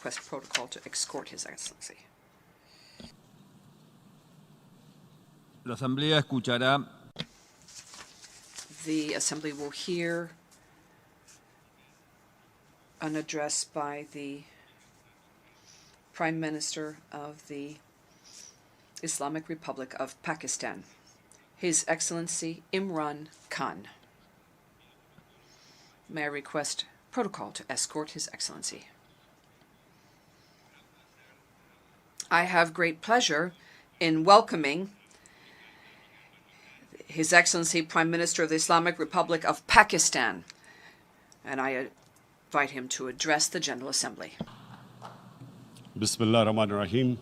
request protocol to escort His Excellency. La Asamblea escuchará The Assembly will hear an address by the Prime Minister of the Islamic Republic of Pakistan, His Excellency Imran Khan. May I request protocol to escort His Excellency. I have great pleasure in welcoming His Excellency Prime Minister of the Islamic Republic of Pakistan, and I invite him to address the General Assembly. Bismillah ar-Rahman ar-Rahim.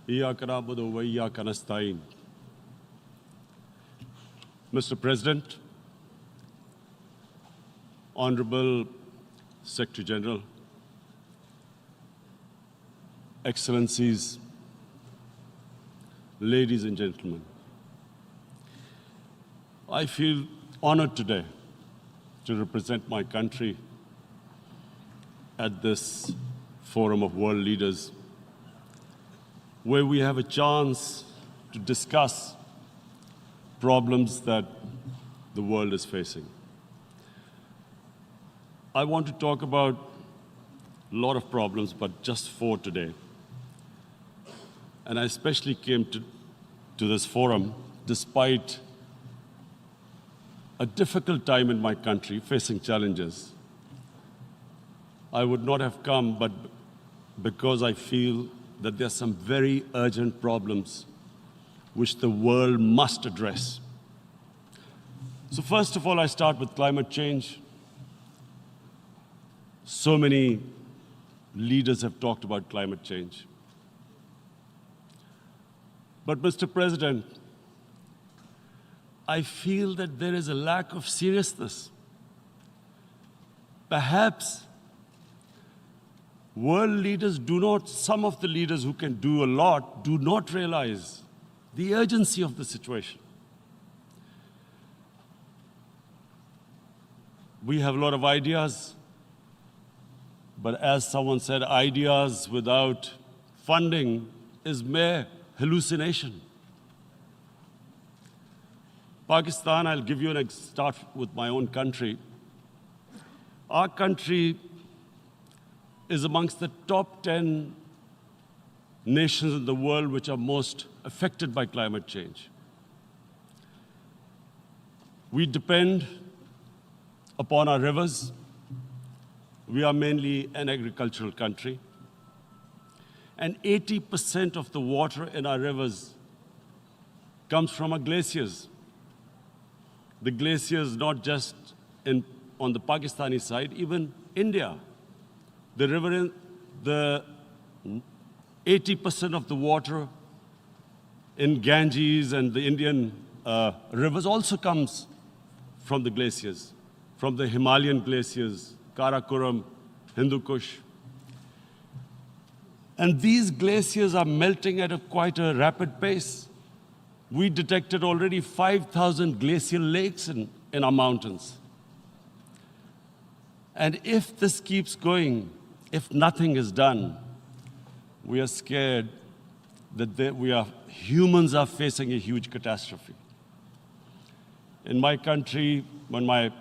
Iyyaka na'budu wa iyyaka nasta'in. Mr. President, Honorable Secretary General, Excellencies, ladies and gentlemen, I feel honored today to represent my country at this forum of world leaders, where we have a chance to discuss problems that the world is facing. I want to talk about a lot of problems, but just 4 today. And I especially came to this forum despite a difficult time in my country, facing challenges. I would not have come, but because I feel that there are some very urgent problems which the world must address. So first of all, I start with climate change. So many leaders have talked about climate change. But Mr. President, I feel that there is a lack of seriousness. Perhaps world leaders some of the leaders who can do a lot, do not realize the urgency of the situation. We have a lot of ideas, but as someone said, ideas without funding is mere hallucination. Pakistan, I'll give you start with my own country. Our country is amongst the top 10 nations in the world which are most affected by climate change. We depend upon our rivers. We are mainly an agricultural country. And 80% of the water in our rivers comes from our glaciers. The glaciers, not just on the Pakistani side, even India. The 80% of the water in Ganges and the Indian rivers also comes from the glaciers, from the Himalayan glaciers, Karakoram, Hindu Kush. And these glaciers are melting at quite a rapid pace. We detected already 5,000 glacial lakes in our mountains. And if this keeps going, if nothing is done, we are scared that humans are facing a huge catastrophe. In my country, when my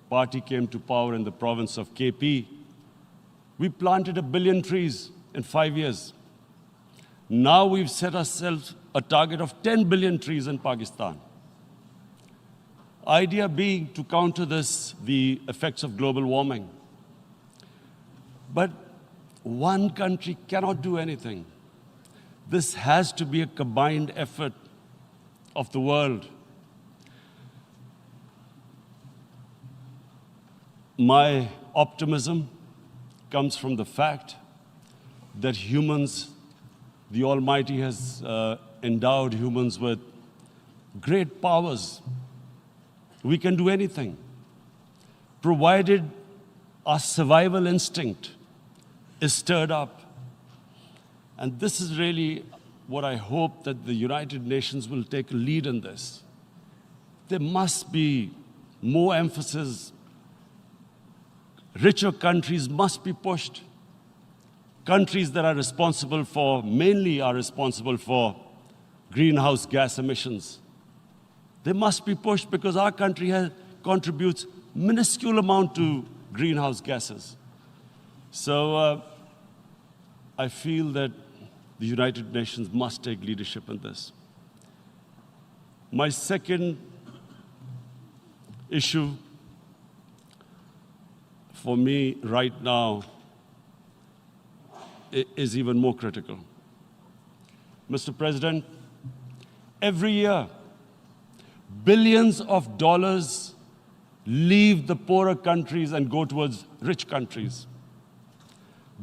party came to power in the province of KP, we planted 1 billion trees in 5 years. Now we've set ourselves a target of 10 billion trees in Pakistan. Idea being to counter the effects of global warming. But one country cannot do anything. This has to be a combined effort of the world. My optimism comes from the fact that humans, the Almighty has endowed humans with great powers. We can do anything, provided our survival instinct is stirred up. And this is really what I hope that the United Nations will take a lead in this. There must be more emphasis richer countries must be pushed. Countries that are responsible for, mainly are responsible for greenhouse gas emissions. They must be pushed because our country contributes minuscule amount to greenhouse gases. So I feel that the United Nations must take leadership in this. My second issue for me right now is even more critical. Mr. President, every year, billions of dollars leave the poorer countries and go towards rich countries.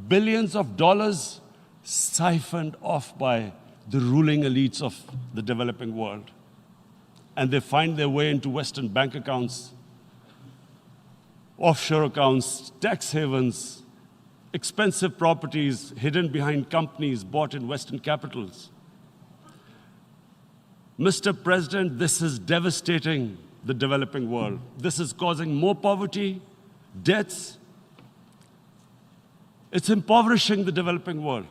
Billions of dollars siphoned off by the ruling elites of the developing world. And they find their way into Western bank accounts, offshore accounts, tax havens, expensive properties hidden behind companies bought in Western capitals. Mr. President, this is devastating the developing world. This is causing more poverty, debts. It's impoverishing the developing world.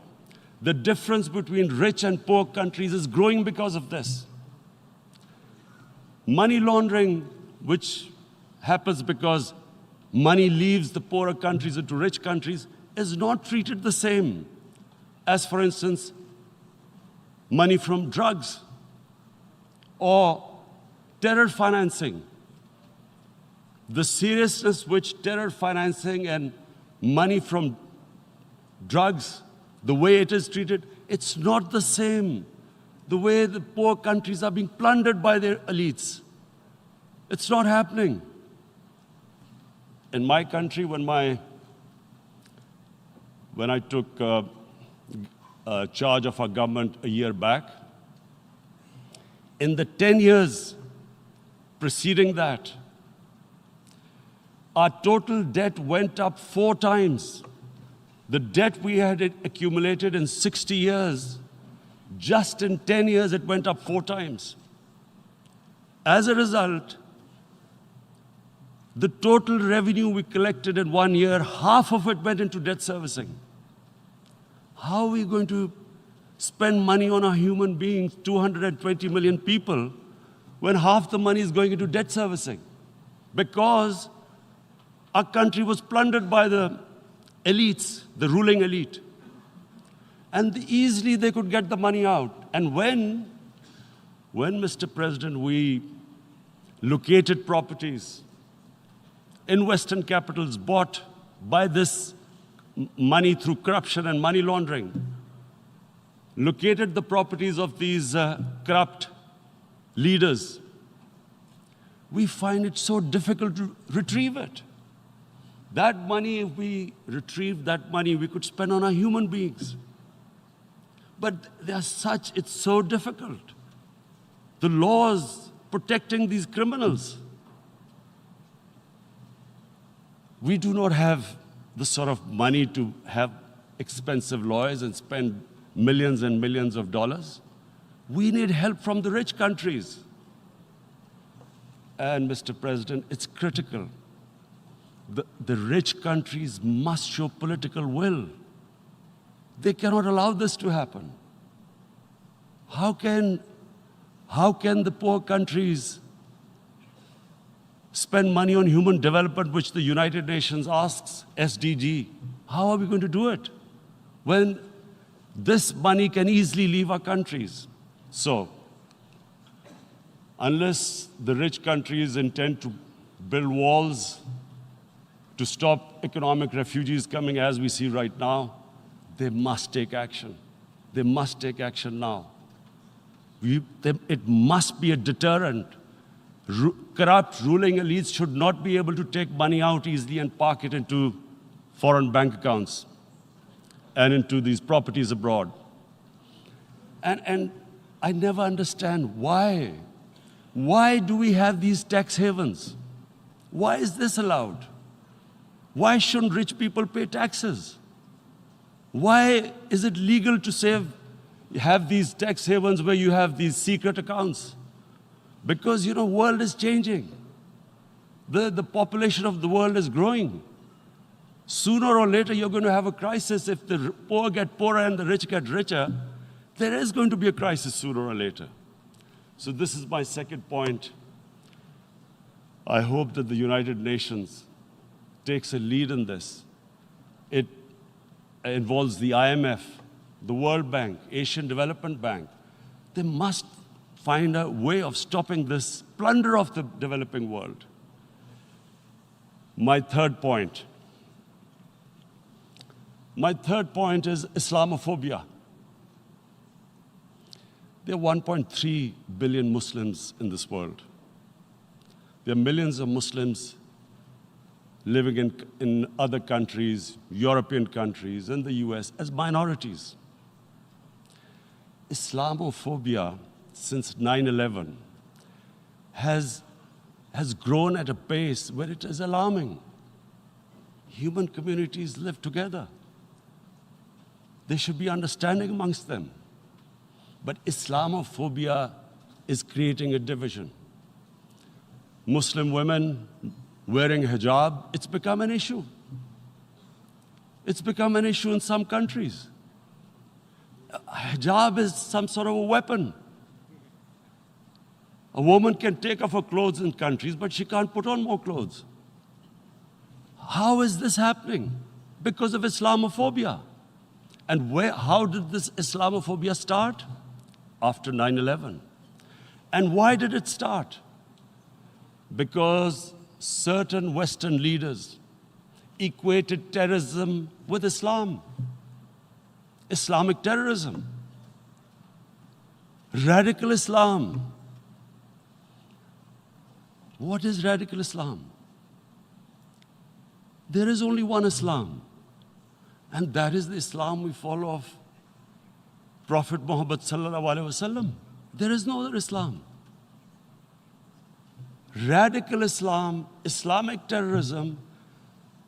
The difference between rich and poor countries is growing because of this. Money laundering, which happens because money leaves the poorer countries into rich countries, is not treated the same as, for instance, money from drugs or terror financing. The seriousness which terror financing and money from drugs, the way it is treated, it's not the same. The way the poor countries are being plundered by their elites. It's not happening. In my country, when I took charge of our government a year back, in the 10 years preceding that, our total debt went up 4 times. The debt we had accumulated in 60 years, just in 10 years, it went up 4 times. As a result, the total revenue we collected in 1 year, half of it went into debt servicing. How are we going to spend money on our human beings, 220 million people, when half the money is going into debt servicing? Because our country was plundered by the elites, the ruling elite. And easily they could get the money out. And when, Mr. President, we located properties in Western capitals bought by this money through corruption and money laundering, located the properties of these corrupt leaders, we find it so difficult to retrieve it. That money, if we retrieved that money, we could spend on our human beings. But it's so difficult. The laws protecting these criminals. We do not have the sort of money to have expensive lawyers and spend millions and millions of dollars. We need help from the rich countries. And Mr. President, it's critical. The rich countries must show political will. They cannot allow this to happen. How can the poor countries spend money on human development, which the United Nations asks, SDG? How are we going to do it when this money can easily leave our countries? So, unless the rich countries intend to build walls to stop economic refugees coming as we see right now, they must take action. They must take action now. It must be a deterrent. Corrupt ruling elites should not be able to take money out easily and park it into foreign bank accounts and into these properties abroad. And I never understand why. Why do we have these tax havens? Why is this allowed? Why shouldn't rich people pay taxes? Why is it legal to have these tax havens where you have these secret accounts? Because, world is changing. The population of the world is growing. Sooner or later, you're going to have a crisis. If the poor get poorer and the rich get richer, there is going to be a crisis sooner or later. So this is my second point. I hope that the United Nations takes a lead in this. It involves the IMF, the World Bank, Asian Development Bank. They must find a way of stopping this plunder of the developing world. My third point is Islamophobia. There are 1.3 billion Muslims in this world. There are millions of Muslims living in other countries, European countries, and the US as minorities. Islamophobia since 9/11 has grown at a pace where it is alarming. Human communities live together. There should be understanding amongst them. But Islamophobia is creating a division. Muslim women wearing hijab, it's become an issue. It's become an issue in some countries. Hijab is some sort of a weapon. A woman can take off her clothes in countries, but she can't put on more clothes. How is this happening? Because of Islamophobia. And how did this Islamophobia start? After 9/11. And why did it start? Because certain Western leaders equated terrorism with Islam. Islamic terrorism. Radical Islam. What is radical Islam? There is only one Islam. And that is the Islam we follow of Prophet Muhammad sallallahu alaihi wasallam. There is no other Islam. Radical Islam, Islamic terrorism,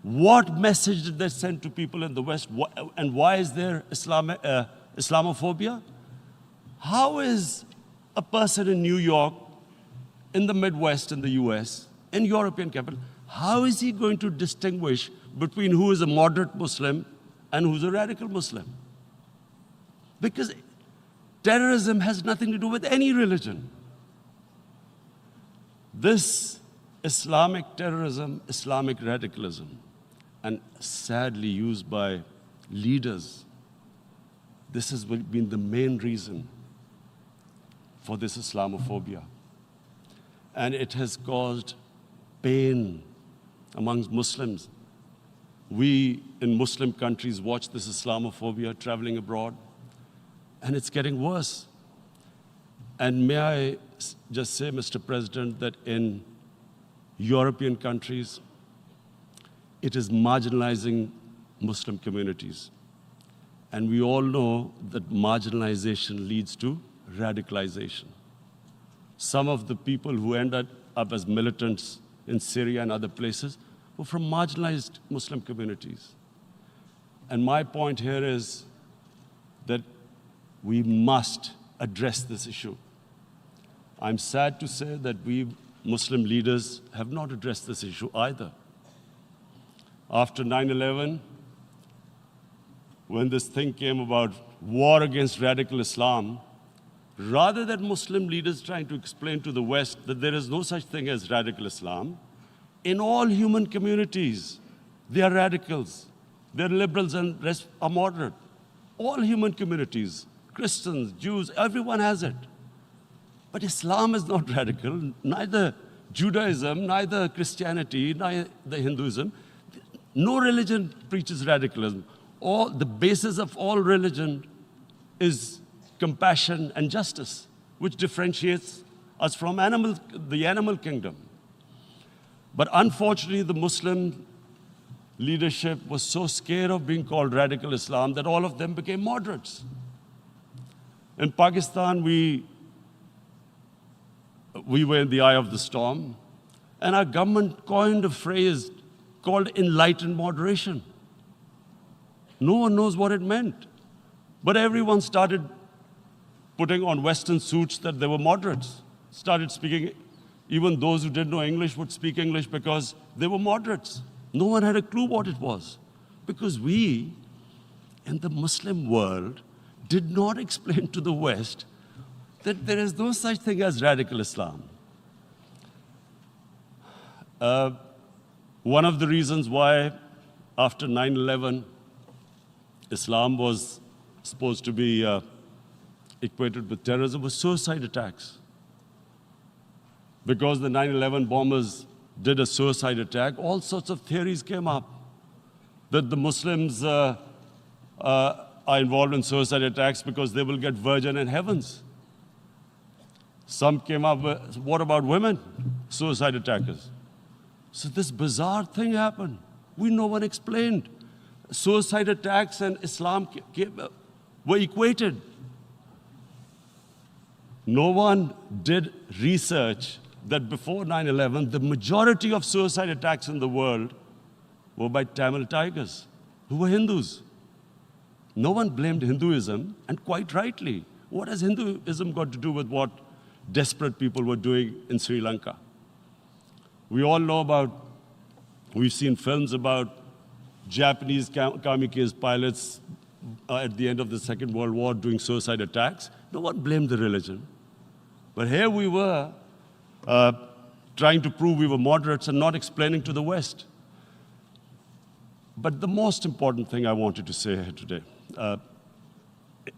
what message did they send to people in the West? And why is there Islamophobia? How is a person in New York, in the Midwest, in the US, in European capital, how is he going to distinguish between who is a moderate Muslim and who's a radical Muslim? Because terrorism has nothing to do with any religion. This Islamic terrorism, Islamic radicalism, and sadly used by leaders, this has been the main reason for this Islamophobia. And it has caused pain amongst Muslims. We in Muslim countries watch this Islamophobia traveling abroad, and it's getting worse. And may I just say, Mr. President, that in European countries, it is marginalizing Muslim communities. And we all know that marginalization leads to radicalization. Some of the people who ended up as militants in Syria and other places were from marginalized Muslim communities. And my point here is that we must address this issue. I'm sad to say that we Muslim leaders have not addressed this issue either. After 9/11, when this thing came about war against radical Islam, rather than Muslim leaders trying to explain to the West that there is no such thing as radical Islam, in all human communities, they are radicals. They're liberals and rest are moderate. All human communities, Christians, Jews, everyone has it. But Islam is not radical, neither Judaism, neither Christianity, neither Hinduism. No religion preaches radicalism. The basis of all religion is compassion and justice, which differentiates us from the animal kingdom. But unfortunately, the Muslim leadership was so scared of being called radical Islam that all of them became moderates. In Pakistan, we were in the eye of the storm, and our government coined a phrase called enlightened moderation. No one knows what it meant, but everyone started putting on Western suits that they were moderates, started speaking. Even those who didn't know English would speak English because they were moderates. No one had a clue what it was. Because we, in the Muslim world, did not explain to the West that there is no such thing as radical Islam. One of the reasons why, after 9/11, Islam was supposed to be equated with terrorism was suicide attacks. Because the 9/11 bombers did a suicide attack, all sorts of theories came up that the Muslims are involved in suicide attacks because they will get virgin in heavens. Some came up with, what about women, suicide attackers? So this bizarre thing happened. No one explained. Suicide attacks and Islam were equated. No one did research that before 9/11, the majority of suicide attacks in the world were by Tamil tigers, who were Hindus. No one blamed Hinduism, and quite rightly. What has Hinduism got to do with what desperate people were doing in Sri Lanka? We all know we've seen films about Japanese kamikaze pilots at the end of the Second World War doing suicide attacks. No one blamed the religion. But here we were trying to prove we were moderates and not explaining to the West. But the most important thing I wanted to say here today,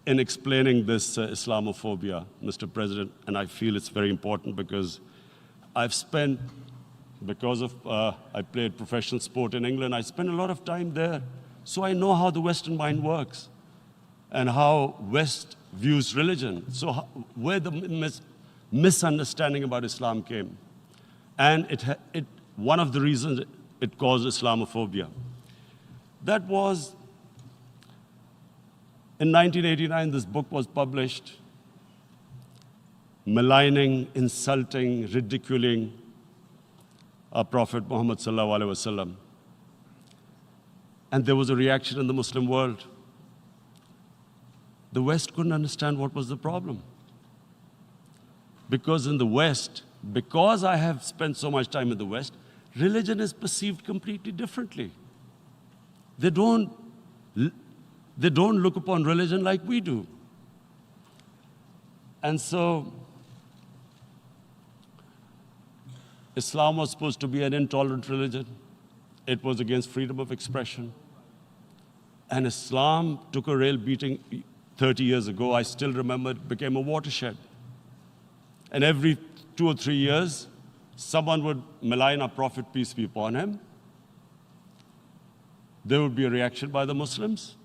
in explaining this Islamophobia, Mr. President, and I feel it's very important because I've spent, because of I played professional sport in England, I spent a lot of time there, so I know how the Western mind works and how West views religion. So where the misunderstanding about Islam came. And one of the reasons it caused Islamophobia. That was, in 1989, this book was published, maligning, insulting, ridiculing our Prophet Muhammad sallallahu alaihi wasallam. And there was a reaction in the Muslim world. The West couldn't understand what was the problem. Because in the West, because I have spent so much time in the West, religion is perceived completely differently. They don't look upon religion like we do. And so, Islam was supposed to be an intolerant religion. It was against freedom of expression. And Islam took a real beating 30 years ago. I still remember it became a watershed. And every 2 or 3 years, someone would malign our Prophet, peace be upon him. There would be a reaction by the Muslims.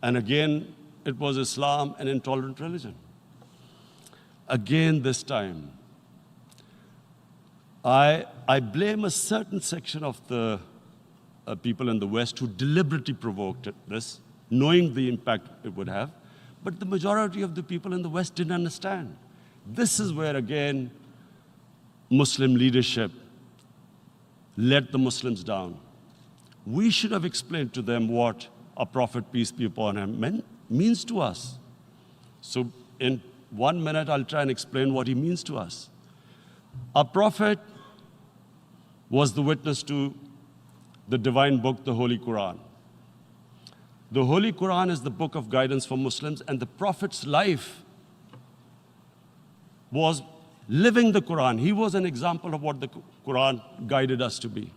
And again, it was Islam, an intolerant religion. Again, this time, I blame a certain section of the people in the West who deliberately provoked this, knowing the impact it would have. But the majority of the people in the West didn't understand. This is where, again, Muslim leadership let the Muslims down. We should have explained to them what our Prophet, peace be upon him, means to us. So in 1 minute, I'll try and explain what he means to us. Our Prophet was the witness to the divine book, the Holy Quran. The Holy Quran is the book of guidance for Muslims, and the Prophet's life was living the Quran. He was an example of what the Quran guided us to be.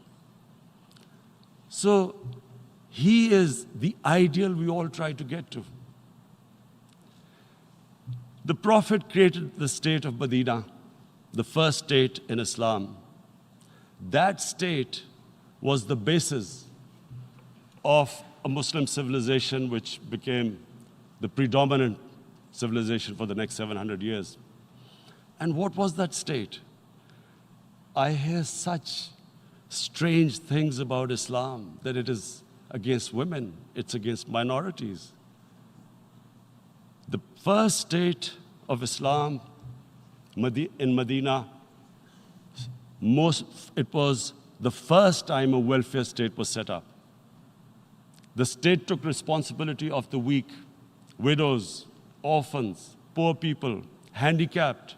So he is the ideal we all try to get to. The Prophet created the state of Medina, the first state in Islam. That state was the basis of a Muslim civilization which became the predominant civilization for the next 700 years. And what was that state? I hear such strange things about Islam, that it is against women, it's against minorities. The first state of Islam in Medina, it was the first time a welfare state was set up. The state took responsibility of the weak, widows, orphans, poor people, handicapped.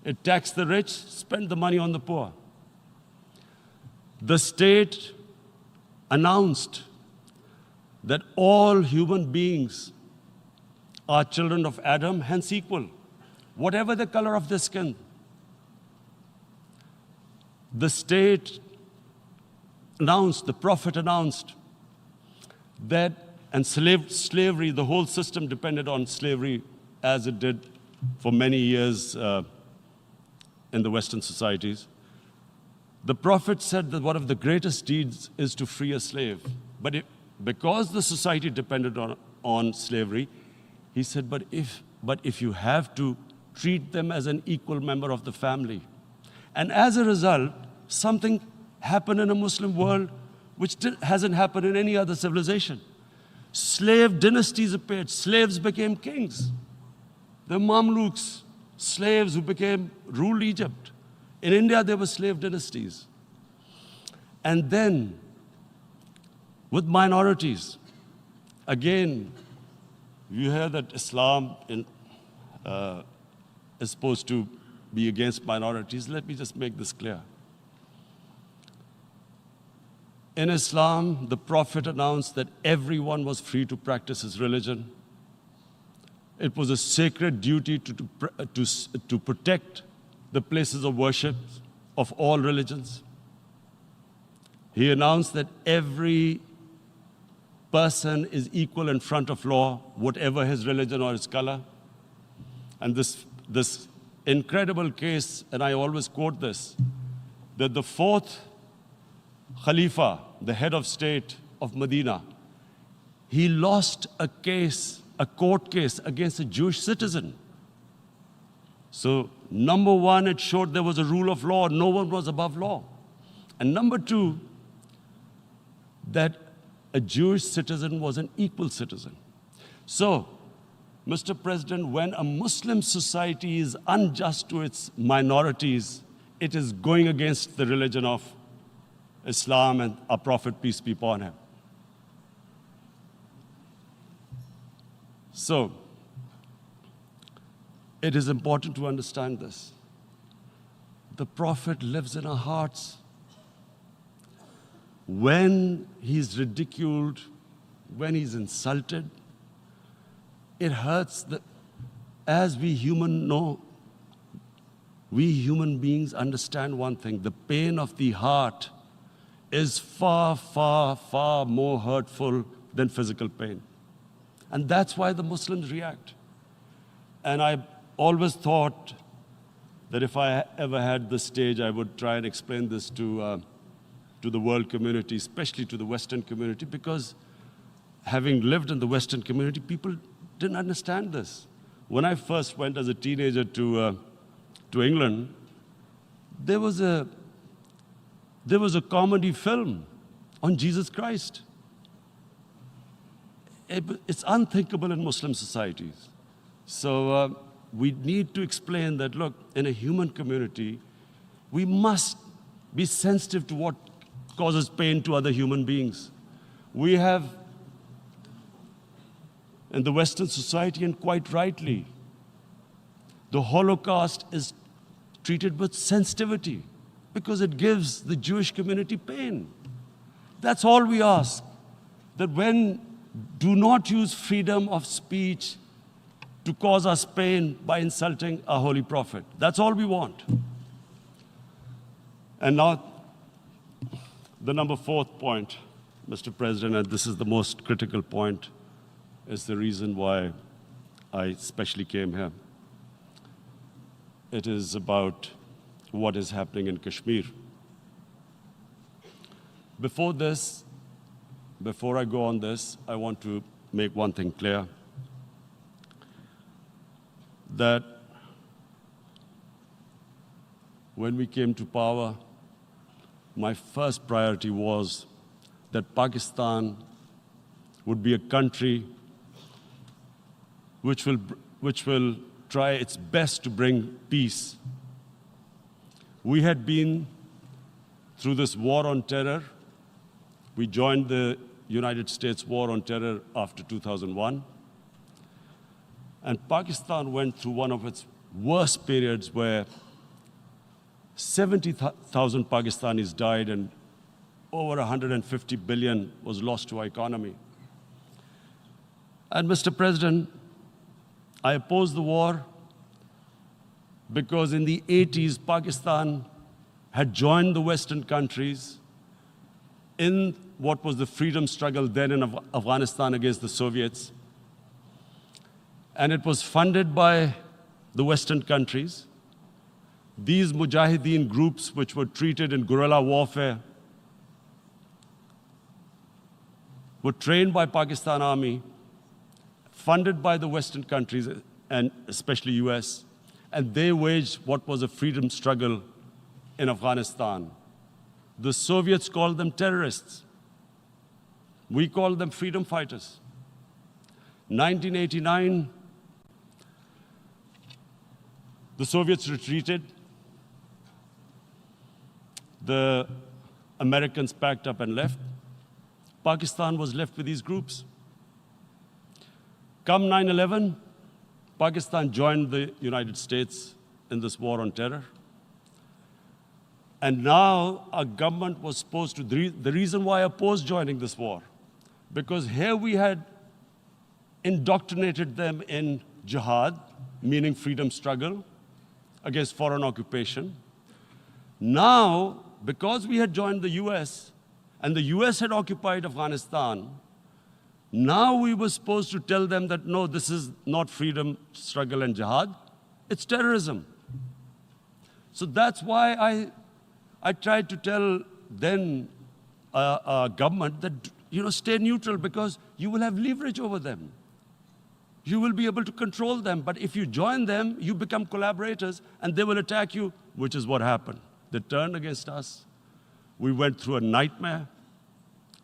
It taxed the rich, spent the money on the poor. The state announced that all human beings are children of Adam, hence equal, whatever the color of their skin. The state announced, the Prophet announced that, and slavery, the whole system depended on slavery as it did for many years in the Western societies. The Prophet said that one of the greatest deeds is to free a slave. But because the society depended on slavery, he said, but if you have to, treat them as an equal member of the family. And as a result, something happened in a Muslim world which hasn't happened in any other civilization. Slave dynasties appeared. Slaves became kings. The Mamluks, slaves who ruled Egypt. In India, there were slave dynasties. And then, with minorities, again, you hear that Islam is supposed to be against minorities. Let me just make this clear. In Islam, the Prophet announced that everyone was free to practice his religion. It was a sacred duty to protect the places of worship of all religions. He announced that every person is equal in front of law, whatever his religion or his color. And this incredible case, and I always quote this, that the fourth Khalifa, the head of state of Medina, he lost a court case against a Jewish citizen. So, number one, it showed there was a rule of law, no one was above law. And number two, that a Jewish citizen was an equal citizen. So, Mr. President, when a Muslim society is unjust to its minorities, it is going against the religion of Islam and our Prophet, peace be upon him. So, it is important to understand this. The Prophet lives in our hearts. When he's ridiculed, when he's insulted, it hurts. As we human beings understand one thing, the pain of the heart is far, far, far more hurtful than physical pain. And that's why the Muslims react. And I always thought that if I ever had the stage, I would try and explain this to the world community, especially to the Western community, because having lived in the Western community, people didn't understand this. When I first went as a teenager to England, there was a comedy film on Jesus Christ. It's unthinkable in Muslim societies. So we need to explain that, look, in a human community, we must be sensitive to what causes pain to other human beings. We have, in the Western society, and quite rightly, the Holocaust is treated with sensitivity because it gives the Jewish community pain. That's all we ask. That do not use freedom of speech to cause us pain by insulting our holy prophet. That's all we want. And now, the number fourth point, Mr. President, and this is the most critical point, is the reason why I especially came here. It is about what is happening in Kashmir. Before I go on this, I want to make one thing clear, that when we came to power, my first priority was that Pakistan would be a country which will try its best to bring peace. We had been through this war on terror. We joined the United States war on terror after 2001. And Pakistan went through one of its worst periods where 70,000 Pakistanis died and over 150 billion was lost to our economy. And Mr. President, I oppose the war because in the 80s, Pakistan had joined the Western countries in what was the freedom struggle then in Afghanistan against the Soviets. And it was funded by the Western countries. These mujahideen groups, which were treated in guerrilla warfare, were trained by Pakistan Army, funded by the Western countries, and especially US, and they waged what was a freedom struggle in Afghanistan. The Soviets called them terrorists. We called them freedom fighters. 1989, the Soviets retreated. The Americans packed up and left. Pakistan was left with these groups. Come 9/11, Pakistan joined the United States in this war on terror. And now our government was supposed to, the reason why I opposed joining this war, because here we had indoctrinated them in jihad, meaning freedom struggle against foreign occupation. Now, because we had joined the US, and the US had occupied Afghanistan, now we were supposed to tell them that, no, this is not freedom struggle and jihad, it's terrorism. So that's why I tried to tell then government that, stay neutral because you will have leverage over them. You will be able to control them. But if you join them, you become collaborators and they will attack you, which is what happened. They turned against us. We went through a nightmare.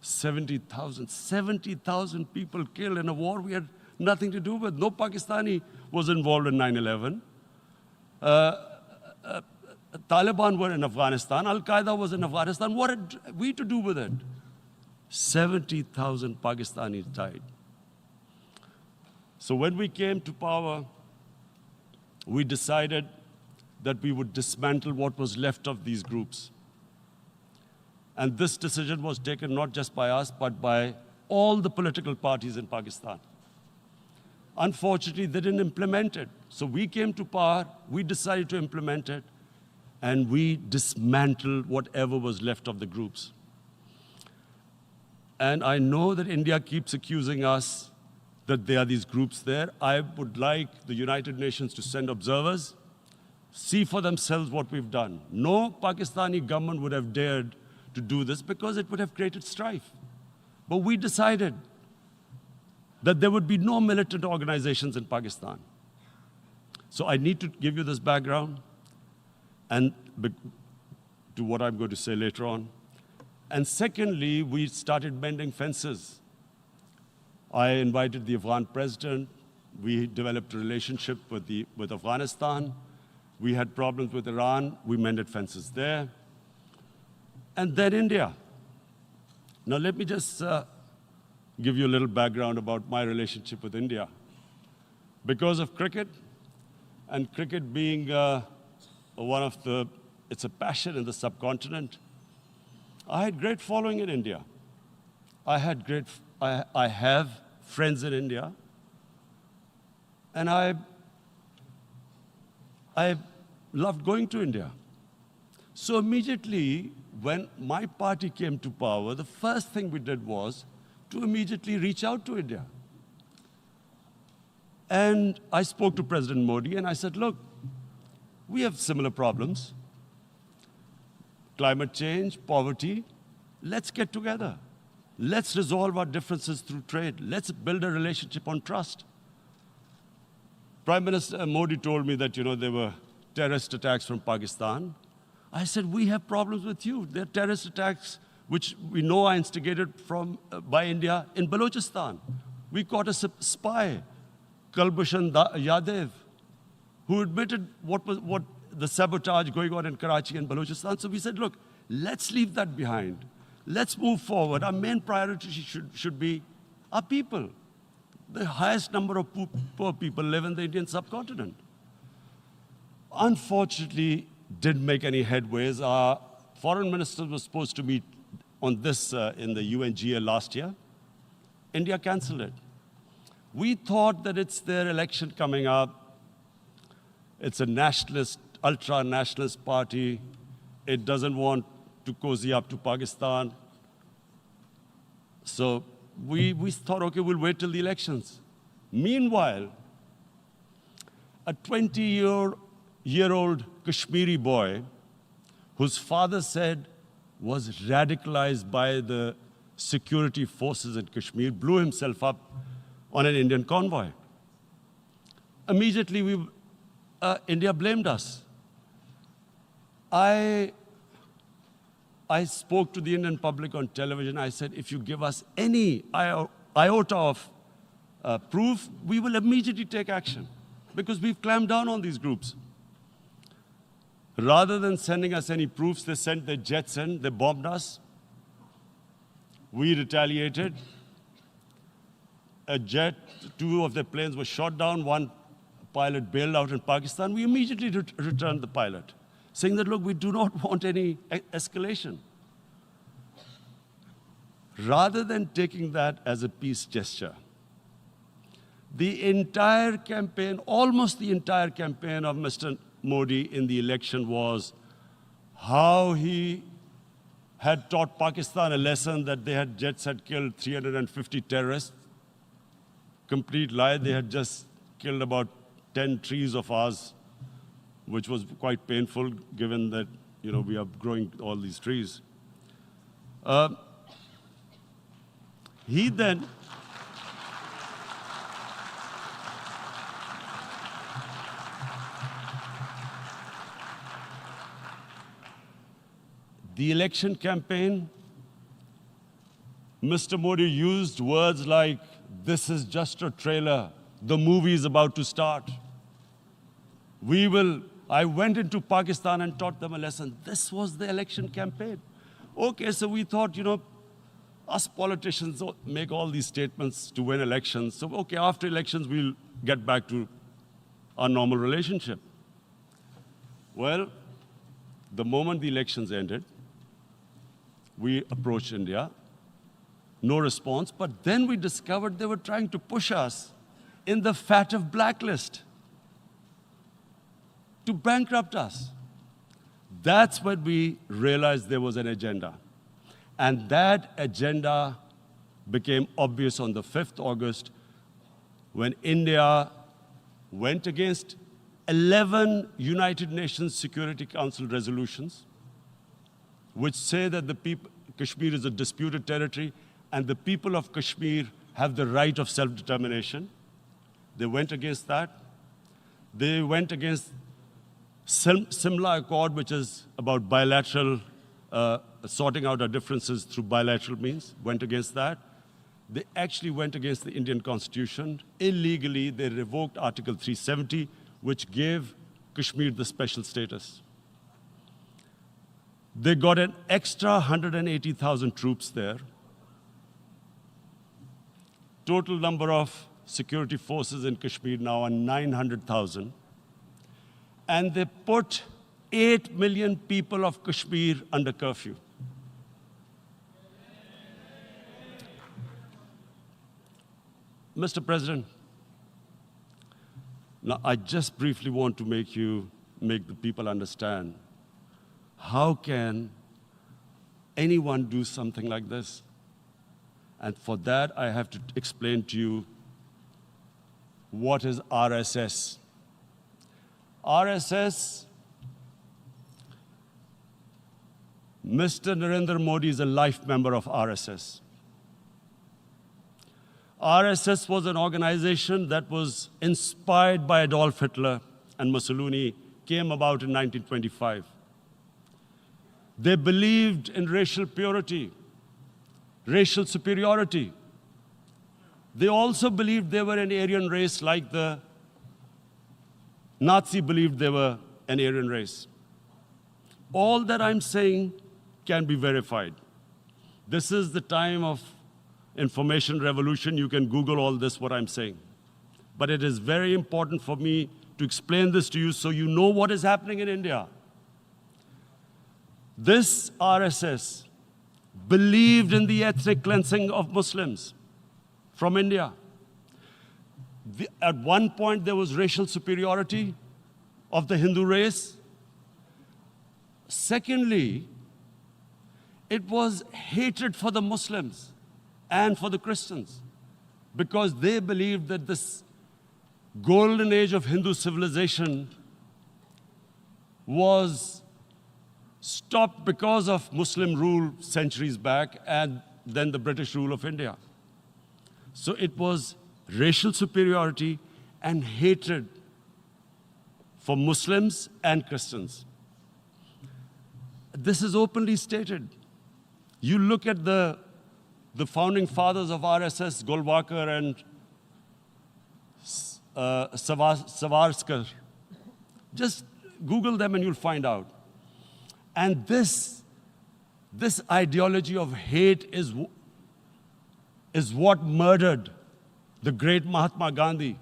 70,000 people killed in a war we had nothing to do with. No Pakistani was involved in 9/11. Taliban were in Afghanistan. Al-Qaeda was in Afghanistan. What had we to do with it? 70,000 Pakistanis died. So when we came to power, we decided that we would dismantle what was left of these groups. And this decision was taken not just by us, but by all the political parties in Pakistan. Unfortunately, they didn't implement it. So we came to power, we decided to implement it, and we dismantled whatever was left of the groups. And I know that India keeps accusing us that there are these groups there. I would like the United Nations to send observers, see for themselves what we've done. No Pakistani government would have dared to do this because it would have created strife. But we decided that there would be no militant organizations in Pakistan. So I need to give you this background and to what I'm going to say later on. And secondly, we started mending fences. I invited the Afghan president. We developed a relationship with Afghanistan. We had problems with Iran. We mended fences there. And then India. Now let me just give you a little background about my relationship with India. Because of cricket, and cricket being it's a passion in the subcontinent, I had great following in India. I have friends in India, and I loved going to India. So immediately, when my party came to power, the first thing we did was to immediately reach out to India. And I spoke to President Modi and I said, look, we have similar problems. Climate change, poverty, let's get together. Let's resolve our differences through trade. Let's build a relationship on trust. Prime Minister Modi told me that, there were terrorist attacks from Pakistan. I said, we have problems with you. There are terrorist attacks which we know are instigated by India in Balochistan. We caught a spy, Kulbhushan Yadav, who admitted what the sabotage going on in Karachi and Balochistan. So we said, look, let's leave that behind. Let's move forward. Our main priority should be our people. The highest number of poor people live in the Indian subcontinent. Unfortunately, didn't make any headways. Our foreign ministers were supposed to meet on this in the UNGA last year. India canceled it. We thought that it's their election coming up. It's a nationalist, ultra-nationalist party. It doesn't want to cozy up to Pakistan. So we thought, okay, we'll wait till the elections. Meanwhile, a 20-year-old Kashmiri boy, whose father said was radicalized by the security forces in Kashmir, blew himself up on an Indian convoy. Immediately, India blamed us. I spoke to the Indian public on television. I said, if you give us any iota of proof, we will immediately take action, because we've clamped down on these groups. Rather than sending us any proofs, they sent their jets in, they bombed us. We retaliated. A jet, 2 of their planes were shot down, 1 pilot bailed out in Pakistan. We immediately returned the pilot, saying that, look, we do not want any escalation. Rather than taking that as a peace gesture, the entire campaign, almost the entire campaign of Mr. Modi in the election was how he had taught Pakistan a lesson that jets had killed 350 terrorists. Complete lie. They had just killed about 10 trees of ours, which was quite painful given that, we are growing all these trees. He then the election campaign, Mr. Modi used words like, this is just a trailer, the movie is about to start. I went into Pakistan and taught them a lesson. This was the election campaign. Okay, so we thought, us politicians make all these statements to win elections. So, okay, after elections, we'll get back to our normal relationship. Well, the moment the elections ended, we approached India, no response, but then we discovered they were trying to push us in the FATF blacklist to bankrupt us. That's when we realized there was an agenda. And that agenda became obvious on the 5th August when India went against 11 United Nations Security Council resolutions, which say that Kashmir is a disputed territory and the people of Kashmir have the right of self-determination. They went against that. They went against Simla Accord, which is about bilateral, sorting out our differences through bilateral means, went against that. They actually went against the Indian Constitution. Illegally, they revoked Article 370, which gave Kashmir the special status. They got an extra 180,000 troops there. Total number of security forces in Kashmir now are 900,000. And they put 8 million people of Kashmir under curfew. Mr. President, now I just briefly want to make the people understand, how can anyone do something like this? And for that, I have to explain to you what is RSS. RSS, Mr. Narendra Modi is a life member of RSS. RSS was an organization that was inspired by Adolf Hitler and Mussolini, came about in 1925. They believed in racial purity, racial superiority. They also believed they were an Aryan race like the Nazi believed they were an Aryan race. All that I'm saying can be verified. This is the time of information revolution. You can Google all this, what I'm saying. But it is very important for me to explain this to you so you know what is happening in India. This RSS believed in the ethnic cleansing of Muslims from India. At one point, there was racial superiority of the Hindu race. Secondly, it was hatred for the Muslims and for the Christians, because they believed that this golden age of Hindu civilization was stopped because of Muslim rule centuries back and then the British rule of India. So it was racial superiority and hatred for Muslims and Christians. This is openly stated. You look at the founding fathers of RSS, Golwalkar and Savarkar. Just Google them and you'll find out. And this ideology of hate is what murdered the great Mahatma Gandhi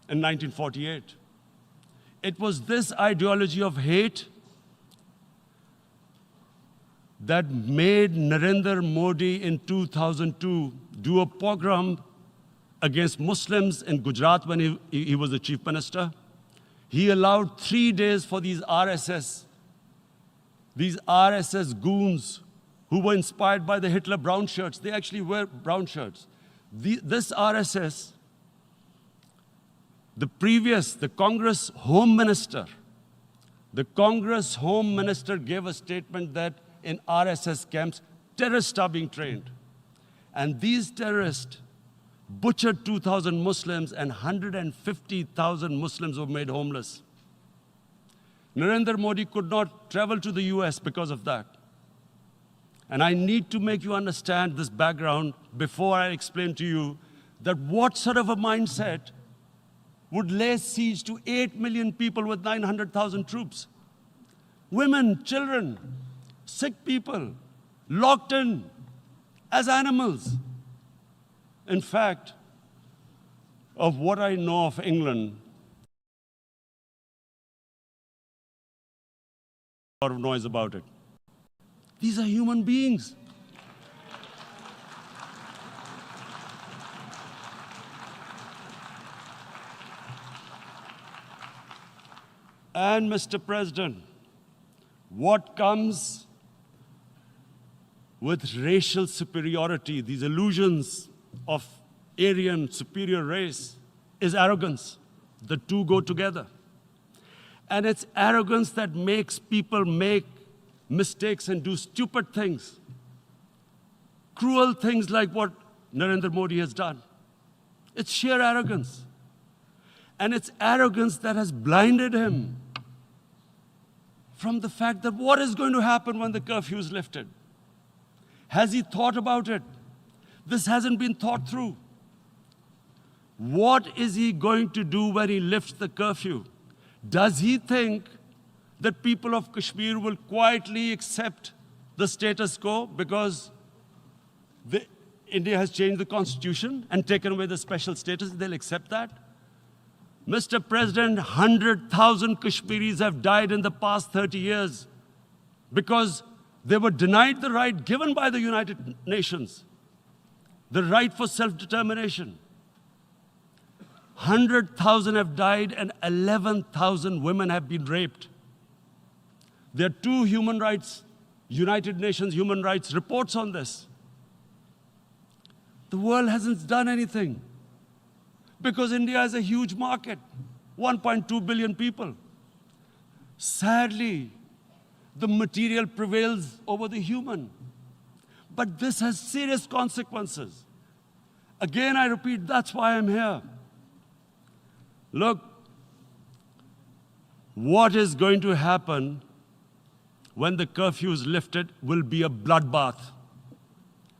in 1948. It was this ideology of hate that made Narendra Modi in 2002 do a pogrom against Muslims in Gujarat when he was the chief minister. He allowed 3 days for these RSS goons who were inspired by the Hitler brown shirts. They actually wear brown shirts. This RSS, the Congress Home Minister gave a statement that in RSS camps, terrorists are being trained. And these terrorists butchered 2,000 Muslims and 150,000 Muslims were made homeless. Narendra Modi could not travel to the US because of that. And I need to make you understand this background before I explain to you that what sort of a mindset would lay siege to 8 million people with 900,000 troops. Women, children, sick people, locked in as animals. In fact, of what I know of England, a lot of noise about it. These are human beings. And Mr. President, what comes with racial superiority, these illusions of Aryan superior race, is arrogance. The two go together. And it's arrogance that makes people make mistakes and do stupid things. Cruel things like what Narendra Modi has done. It's sheer arrogance. And it's arrogance that has blinded him from the fact that what is going to happen when the curfew is lifted? Has he thought about it? This hasn't been thought through. What is he going to do when he lifts the curfew? Does he think that people of Kashmir will quietly accept the status quo because India has changed the constitution and taken away the special status? They'll accept that? Mr. President, 100,000 Kashmiris have died in the past 30 years because they were denied the right given by the United Nations, the right for self-determination. 100,000 have died and 11,000 women have been raped. There are 2 human rights, United Nations human rights reports on this. The world hasn't done anything because India is a huge market, 1.2 billion people. Sadly, the material prevails over the human. But this has serious consequences. Again, I repeat, that's why I'm here. Look, what is going to happen when the curfew is lifted will be a bloodbath.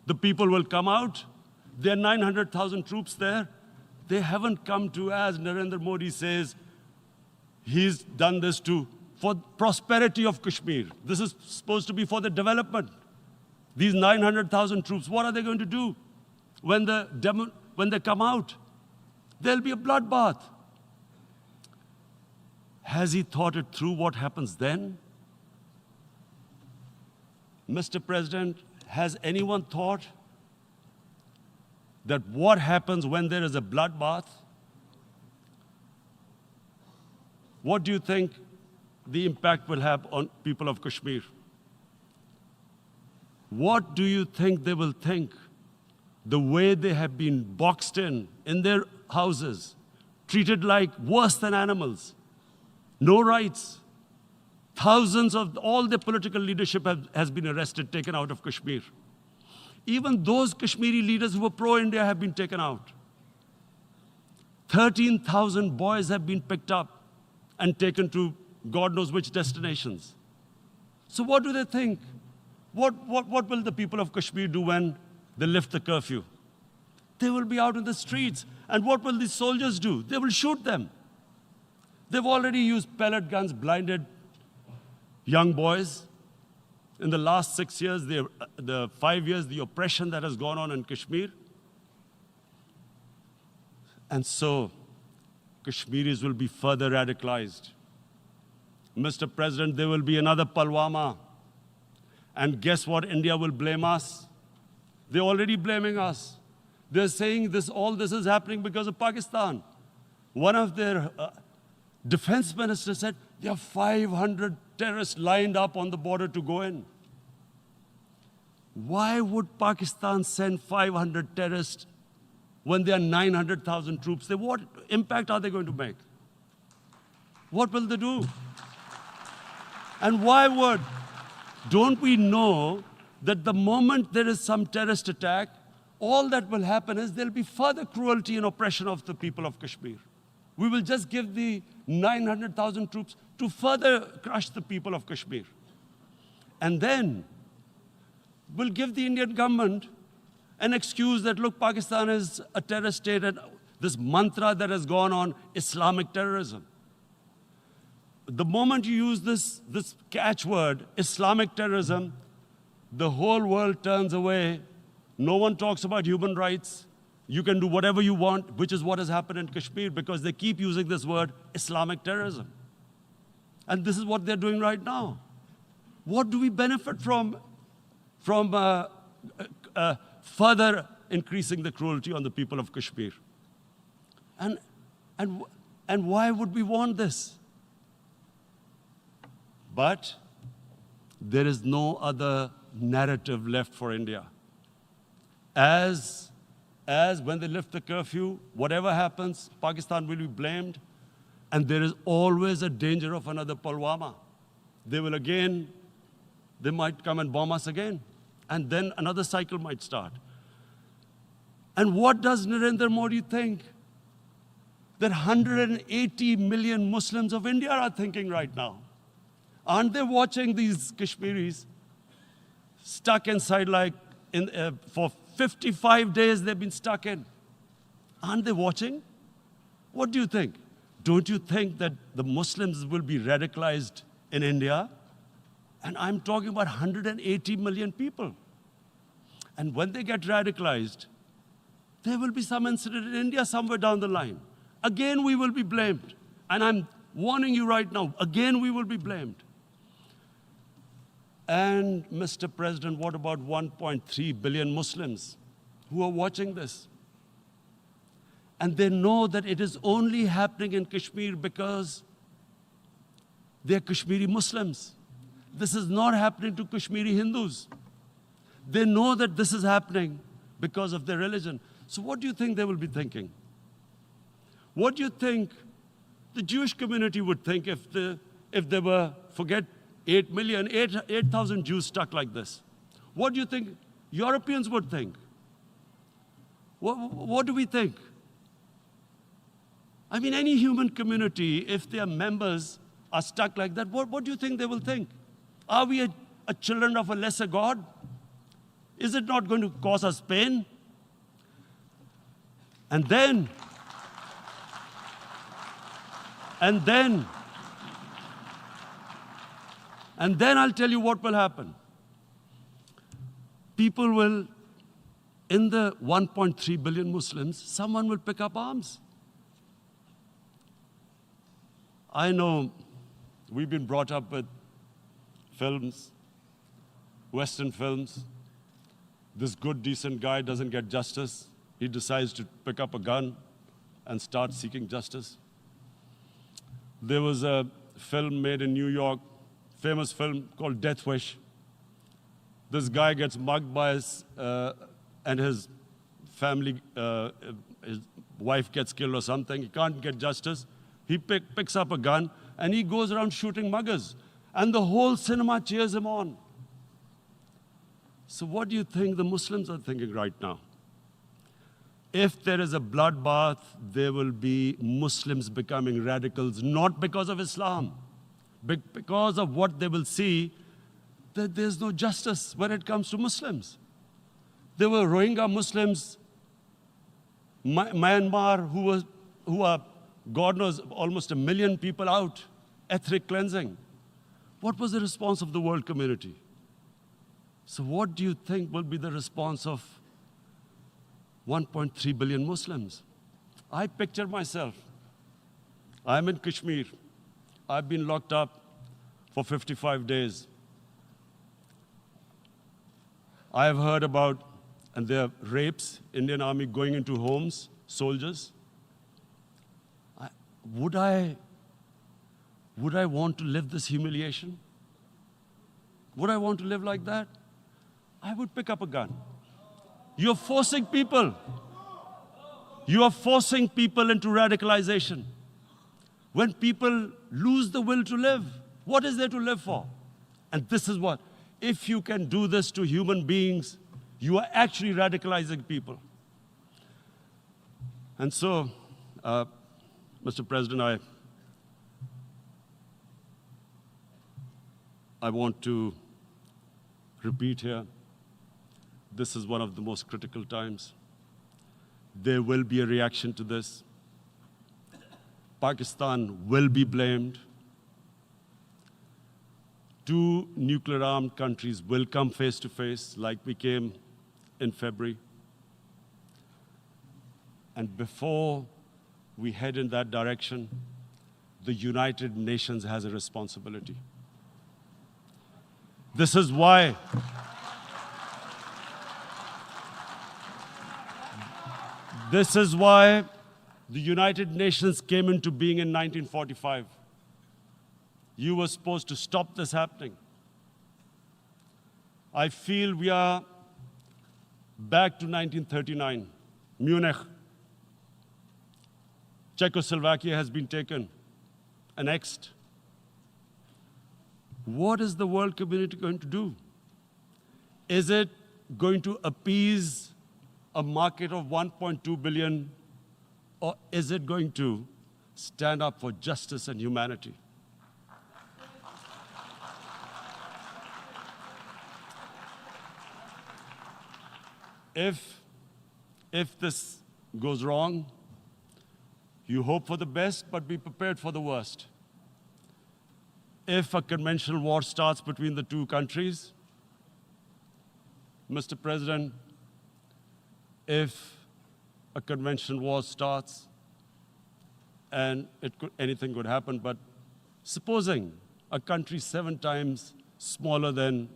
The people will come out. There are 900,000 troops there. They haven't come to, as Narendra Modi says, he's done this for prosperity of Kashmir. This is supposed to be for the development. These 900,000 troops, what are they going to do when they come out? There'll be a bloodbath. Has he thought it through what happens then? Mr. President, has anyone thought that what happens when there is a bloodbath? what do you think the impact will have on people of Kashmir? What do you think they will think? The way they have been boxed in their houses, treated like worse than animals, no rights. Thousands of all the political leadership has been arrested, taken out of Kashmir. Even those Kashmiri leaders who were pro-India have been taken out. 13,000 boys have been picked up and taken to God knows which destinations. So what do they think? What will the people of Kashmir do when they lift the curfew? They will be out in the streets. And what will these soldiers do? They will shoot them. They've already used pellet guns, blinded young boys. In the last 6 years, the 5 years, the oppression that has gone on in Kashmir. And so, Kashmiris will be further radicalized. Mr. President, there will be another Pulwama. And guess what? India will blame us. They're already blaming us. They're saying all this is happening because of Pakistan. One of their defense ministers said, there are 500 terrorists lined up on the border to go in. Why would Pakistan send 500 terrorists when there are 900,000 troops? What impact are they going to make? What will they do? And why would? Don't we know that the moment there is some terrorist attack, all that will happen is there'll be further cruelty and oppression of the people of Kashmir. We will just give the 900,000 troops to further crush the people of Kashmir. And then we'll give the Indian government an excuse that, look, Pakistan is a terrorist state, and this mantra that has gone on, Islamic terrorism. The moment you use this catchword, Islamic terrorism, the whole world turns away. No one talks about human rights. You can do whatever you want, which is what has happened in Kashmir, because they keep using this word, Islamic terrorism. And this is what they're doing right now. What do we benefit from further increasing the cruelty on the people of Kashmir? And why would we want this? But there is no other narrative left for India. As when they lift the curfew, whatever happens, Pakistan will be blamed, and there is always a danger of another Pulwama. They might come and bomb us again, and then another cycle might start. And what does Narendra Modi think? That 180 million Muslims of India are thinking right now. Aren't they watching these Kashmiris stuck inside for 55 days they've been stuck in? Aren't they watching? What do you think? Don't you think that the Muslims will be radicalized in India? And I'm talking about 180 million people. And when they get radicalized, there will be some incident in India somewhere down the line. Again, we will be blamed. And I'm warning you right now, again, we will be blamed. And Mr. President, what about 1.3 billion Muslims who are watching this? And they know that it is only happening in Kashmir because they're Kashmiri Muslims. This is not happening to Kashmiri Hindus. They know that this is happening because of their religion. So what do you think they will be thinking? What do you think the Jewish community would think if there were, forget 8,000 Jews stuck like this? What do you think Europeans would think? What do we think? I mean, any human community, if their members are stuck like that, what do you think they will think? Are we a children of a lesser God? Is it not going to cause us pain? And then I'll tell you what will happen. People will, in the 1.3 billion Muslims, someone will pick up arms. I know we've been brought up with films, Western films. This good, decent guy doesn't get justice. He decides to pick up a gun and start seeking justice. There was a film made in New York, famous film called Death Wish. This guy gets mugged by and his family, his wife gets killed or something. He can't get justice. He picks up a gun and he goes around shooting muggers. And the whole cinema cheers him on. So what do you think the Muslims are thinking right now? If there is a bloodbath, there will be Muslims becoming radicals, not because of Islam, but because of what they will see, that there's no justice when it comes to Muslims. There were Rohingya Muslims, Myanmar, who are, God knows, almost 1 million people out, ethnic cleansing. What was the response of the world community? So what do you think will be the response of 1.3 billion Muslims? I picture myself. I'm in Kashmir. I've been locked up for 55 days. I have heard about, and there are rapes, Indian Army going into homes, soldiers. Would I want to live this humiliation? Would I want to live like that? I would pick up a gun. You're forcing people. You are forcing people into radicalization. When people lose the will to live, what is there to live for? And this is what, if you can do this to human beings, you are actually radicalizing people. And so, Mr. President, I want to repeat here, this is one of the most critical times. There will be a reaction to this. Pakistan will be blamed. 2 nuclear-armed countries will come face to face like we came in February. And before we head in that direction, the United Nations has a responsibility. This is why the United Nations came into being in 1945. You were supposed to stop this happening. I feel we are back to 1939, Munich. Czechoslovakia has been taken, annexed. What is the world community going to do? Is it going to appease a market of 1.2 billion, or is it going to stand up for justice and humanity? If this goes wrong, you hope for the best, but be prepared for the worst. If a conventional war starts between the 2 countries, Mr. President, if a conventional war starts, and anything could happen, but supposing a country 7 times smaller than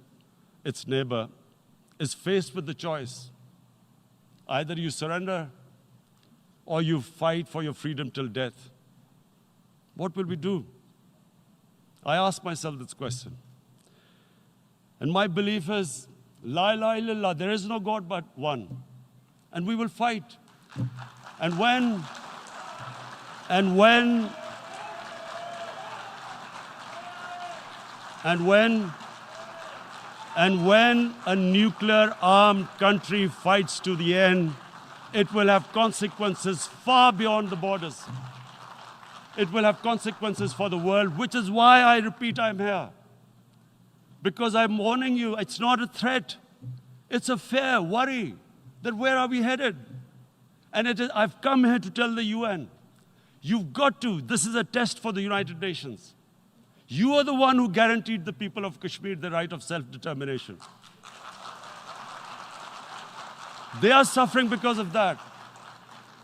its neighbor is faced with the choice, either you surrender or you fight for your freedom till death, what will we do? I ask myself this question. And my belief is, la ilaha illallah, there is no God but one. And we will fight. And when a nuclear-armed country fights to the end, it will have consequences far beyond the borders. It will have consequences for the world, which is why I repeat I'm here. Because I'm warning you, it's not a threat. It's a fair worry that where are we headed? And I've come here to tell the UN, you've got to, this is a test for the United Nations. You are the one who guaranteed the people of Kashmir the right of self-determination. They are suffering because of that.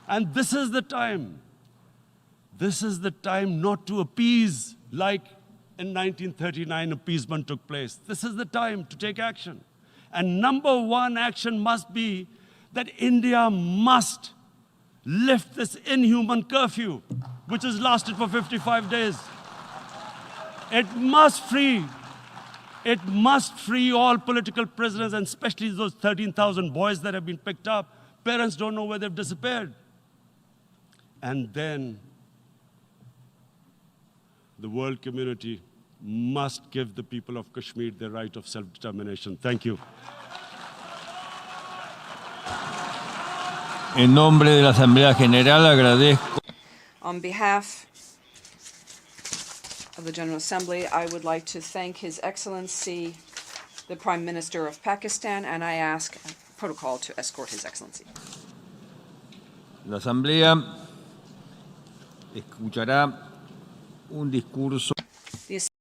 And this is the time. This is the time not to appease like in 1939 appeasement took place. This is the time to take action. And number 1 action must be that India must lift this inhuman curfew, which has lasted for 55 days. It must free all political prisoners, and especially those 13,000 boys that have been picked up. Parents don't know where they've disappeared. And then the world community must give the people of Kashmir the right of self-determination. Thank you. En nombre de la Asamblea General agradezco. On behalf of the General Assembly, I would like to thank His Excellency, the Prime Minister of Pakistan, and I ask protocol to escort His Excellency. La Asamblea escuchará un discurso